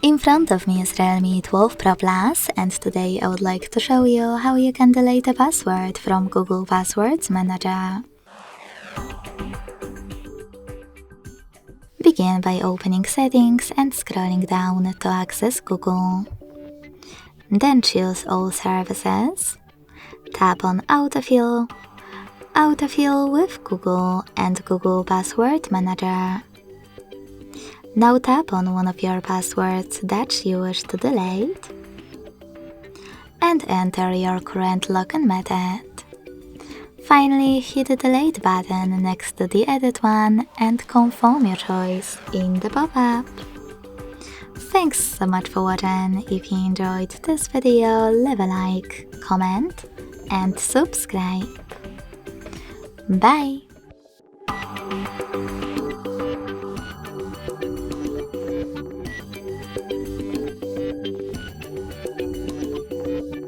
In front of me is Realme 12 Pro Plus, and today I would like to show you how you can delete a password from Google Passwords Manager. Begin by opening Settings and scrolling down to access Google. Then choose All Services, tap on Autofill, Autofill with Google and Google Password Manager. Now tap on one of your passwords that you wish to delete and enter your current login method. Finally, hit the delete button next to the edit one and confirm your choice in the pop-up. Thanks so much for watching. If you enjoyed this video, leave a like, comment and subscribe. Bye!